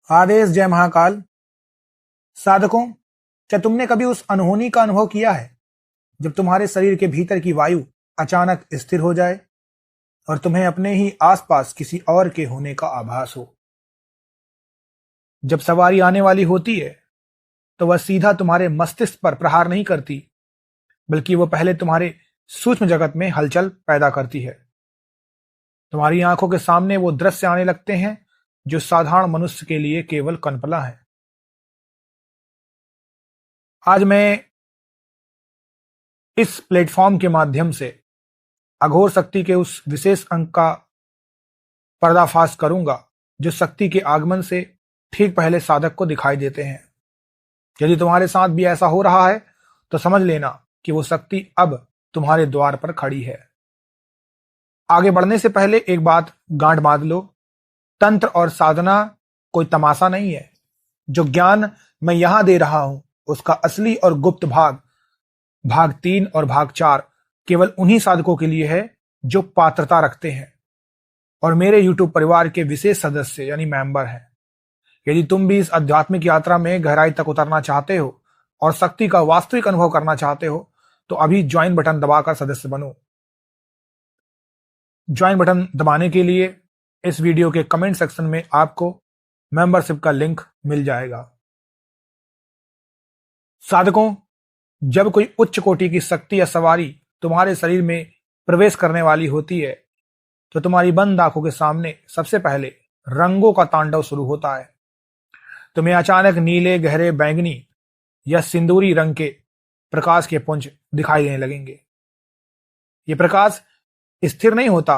आदेश जय महाकाल। साधकों, क्या तुमने कभी उस अनहोनी का अनुभव किया है जब तुम्हारे शरीर के भीतर की वायु अचानक स्थिर हो जाए और तुम्हें अपने ही आसपास किसी और के होने का आभास हो? जब सवारी आने वाली होती है तो वह सीधा तुम्हारे मस्तिष्क पर प्रहार नहीं करती, बल्कि वो पहले तुम्हारे सूक्ष्म जगत में हलचल पैदा करती है। तुम्हारी आंखों के सामने वो दृश्य आने लगते हैं जो साधारण मनुष्य के लिए केवल कल्पना है। आज मैं इस प्लेटफॉर्म के माध्यम से अघोर शक्ति के उस विशेष अंक का पर्दाफाश करूंगा जो शक्ति के आगमन से ठीक पहले साधक को दिखाई देते हैं। यदि तुम्हारे साथ भी ऐसा हो रहा है तो समझ लेना कि वो शक्ति अब तुम्हारे द्वार पर खड़ी है। आगे बढ़ने से पहले एक बात गांठ बांध लो, तंत्र और साधना कोई तमाशा नहीं है। जो ज्ञान मैं यहां दे रहा हूं उसका असली और गुप्त भाग 3 और भाग 4 केवल उन्हीं साधकों के लिए है जो पात्रता रखते हैं और मेरे YouTube परिवार के विशेष सदस्य यानी मेंबर हैं। यदि तुम भी इस आध्यात्मिक यात्रा में गहराई तक उतरना चाहते हो और शक्ति का वास्तविक अनुभव करना चाहते हो तो अभी ज्वाइन बटन दबाकर सदस्य बनो। ज्वाइन बटन दबाने के लिए इस वीडियो के कमेंट सेक्शन में आपको मेंबरशिप का लिंक मिल जाएगा। साधकों, जब कोई उच्च कोटि की शक्ति या सवारी तुम्हारे शरीर में प्रवेश करने वाली होती है तो तुम्हारी बंद आंखों के सामने सबसे पहले रंगों का तांडव शुरू होता है। तुम्हें अचानक नीले, गहरे बैंगनी या सिंदूरी रंग के प्रकाश के पुंज दिखाई देने लगेंगे। ये प्रकाश स्थिर नहीं होता,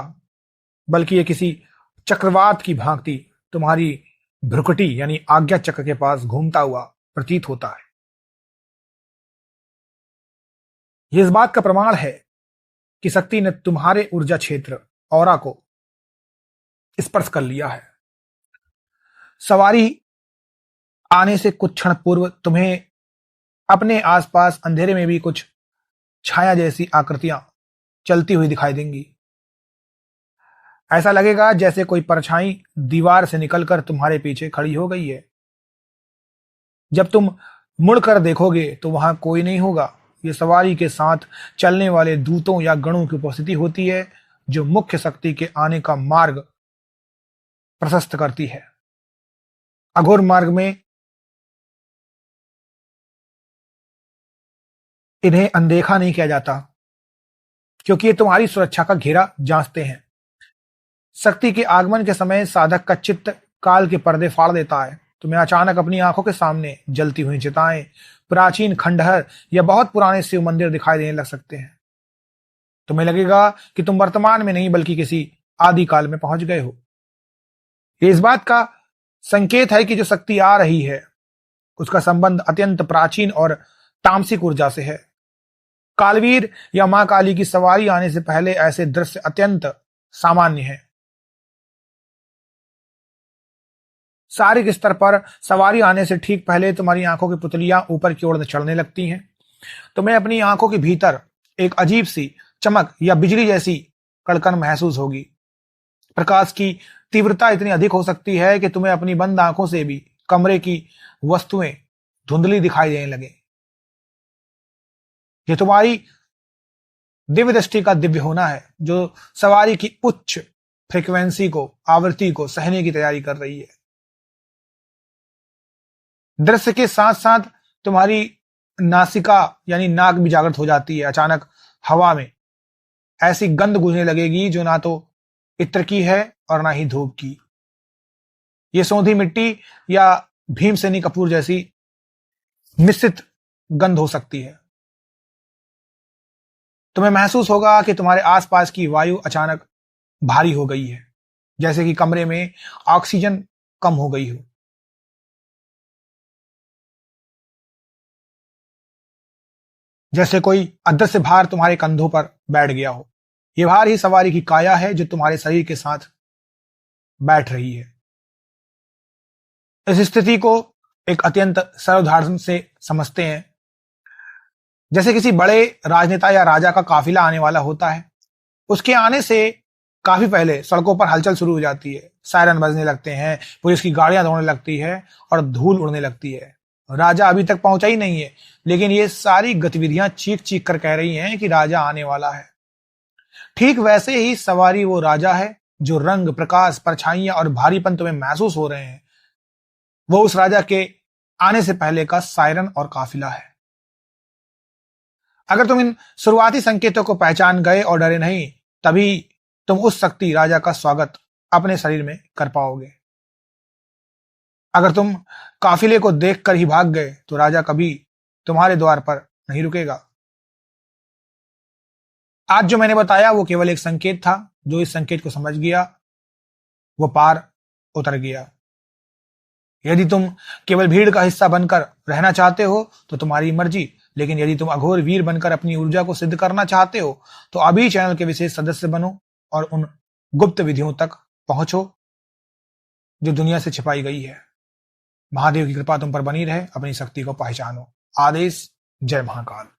बल्कि ये किसी चक्रवात की भांति तुम्हारी भ्रुकुटी यानी आज्ञा चक्र के पास घूमता हुआ प्रतीत होता है। ये इस बात का प्रमाण है कि शक्ति ने तुम्हारे ऊर्जा क्षेत्र ऑरा को स्पर्श कर लिया है। सवारी आने से कुछ क्षण पूर्व तुम्हें अपने आसपास अंधेरे में भी कुछ छाया जैसी आकृतियां चलती हुई दिखाई देंगी। ऐसा लगेगा जैसे कोई परछाई दीवार से निकलकर तुम्हारे पीछे खड़ी हो गई है। जब तुम मुड़कर देखोगे तो वहां कोई नहीं होगा। ये सवारी के साथ चलने वाले दूतों या गणों की उपस्थिति होती है जो मुख्य शक्ति के आने का मार्ग प्रशस्त करती है। अघोर मार्ग में इन्हें अनदेखा नहीं किया जाता क्योंकि ये तुम्हारी सुरक्षा का घेरा जांचते हैं। शक्ति के आगमन के समय साधक का चित्त काल के पर्दे फाड़ देता है। तुम्हें अचानक अपनी आंखों के सामने जलती हुई चिताएं, प्राचीन खंडहर या बहुत पुराने शिव मंदिर दिखाई देने लग सकते हैं। तुम्हें लगेगा कि तुम वर्तमान में नहीं बल्कि किसी आदि काल में पहुंच गए हो। ये इस बात का संकेत है कि जो शक्ति आ रही है उसका संबंध अत्यंत प्राचीन और तामसिक ऊर्जा से है। कालवीर या मां काली की सवारी आने से पहले ऐसे दृश्य अत्यंत सामान्य है। शारीरिक स्तर पर सवारी आने से ठीक पहले तुम्हारी आंखों की पुतलियां ऊपर की ओर चढ़ने लगती हैं। तुम्हें अपनी आंखों के भीतर एक अजीब सी चमक या बिजली जैसी कड़कन महसूस होगी। प्रकाश की तीव्रता इतनी अधिक हो सकती है कि तुम्हें अपनी बंद आंखों से भी कमरे की वस्तुएं धुंधली दिखाई देने लगे। ये तुम्हारी दिव्य दृष्टि का दिव्य होना है जो सवारी की उच्च फ्रीक्वेंसी को, आवृत्ति को सहने की तैयारी कर रही है। दृश्य के साथ साथ तुम्हारी नासिका यानी नाक भी जागृत हो जाती है। अचानक हवा में ऐसी गंध गूंजने लगेगी जो ना तो इत्र की है और ना ही धूप की। ये सौंधी मिट्टी या भीमसेनी कपूर जैसी मिश्रित गंध हो सकती है। तुम्हें महसूस होगा कि तुम्हारे आसपास की वायु अचानक भारी हो गई है, जैसे कि कमरे में ऑक्सीजन कम हो गई हो। जैसे कोई अदृश्य भार तुम्हारे कंधों पर बैठ गया हो। यह भार ही सवारी की काया है जो तुम्हारे शरीर के साथ बैठ रही है। इस स्थिति को एक अत्यंत सरल उदाहरण से समझते हैं। जैसे किसी बड़े राजनेता या राजा का काफिला आने वाला होता है। उसके आने से काफी पहले सड़कों पर हलचल शुरू हो जाती है। सायरन बजने लगते हैं, पुलिस की गाड़ियां दौड़ने लगती है और धूल उड़ने लगती है। राजा अभी तक पहुंचा ही नहीं है, लेकिन ये सारी गतिविधियां चीख चीख कर कह रही हैं कि राजा आने वाला है। ठीक वैसे ही सवारी वो राजा है जो रंग, प्रकाश, परछाइयां और भारीपन तुम्हें महसूस हो रहे हैं। वो उस राजा के आने से पहले का सायरन और काफिला है। अगर तुम इन शुरुआती संकेतों को पहचान गए और डरे नहीं, तभी तुम उस शक्ति राजा का स्वागत अपने शरीर में कर पाओगे। अगर तुम काफिले को देखकर ही भाग गए तो राजा कभी तुम्हारे द्वार पर नहीं रुकेगा। आज जो मैंने बताया वो केवल एक संकेत था। जो इस संकेत को समझ गया वो पार उतर गया। यदि तुम केवल भीड़ का हिस्सा बनकर रहना चाहते हो तो तुम्हारी मर्जी, लेकिन यदि तुम अघोर वीर बनकर अपनी ऊर्जा को सिद्ध करना चाहते हो तो अभी चैनल के विशेष सदस्य बनो और उन गुप्त विधियों तक पहुंचो जो दुनिया से छिपाई गई है। महादेव की कृपा तुम पर बनी रहे। अपनी शक्ति को पहचानो। आदेश। जय महाकाल।